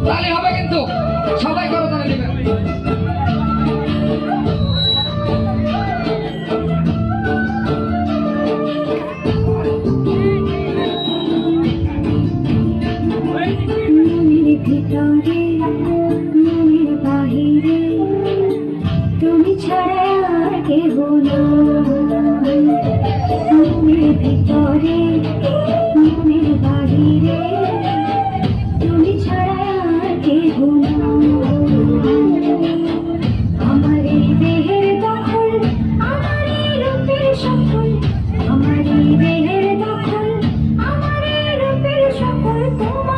তাহলে হবে কিন্তু সবাই করো তাহলে নেবেন। ভিতরে মনের বাহিরে তুমি ছাড়া আর কেহ নাই। মনের ভিতরে মনের বাহিরে তুমি ছাড়া আর কেহ নাই। আমার এই দেহের দখল, আমার এই রূপের সকল, আমার এই দেহের দখল, আমার এই রূপের সকল তোমার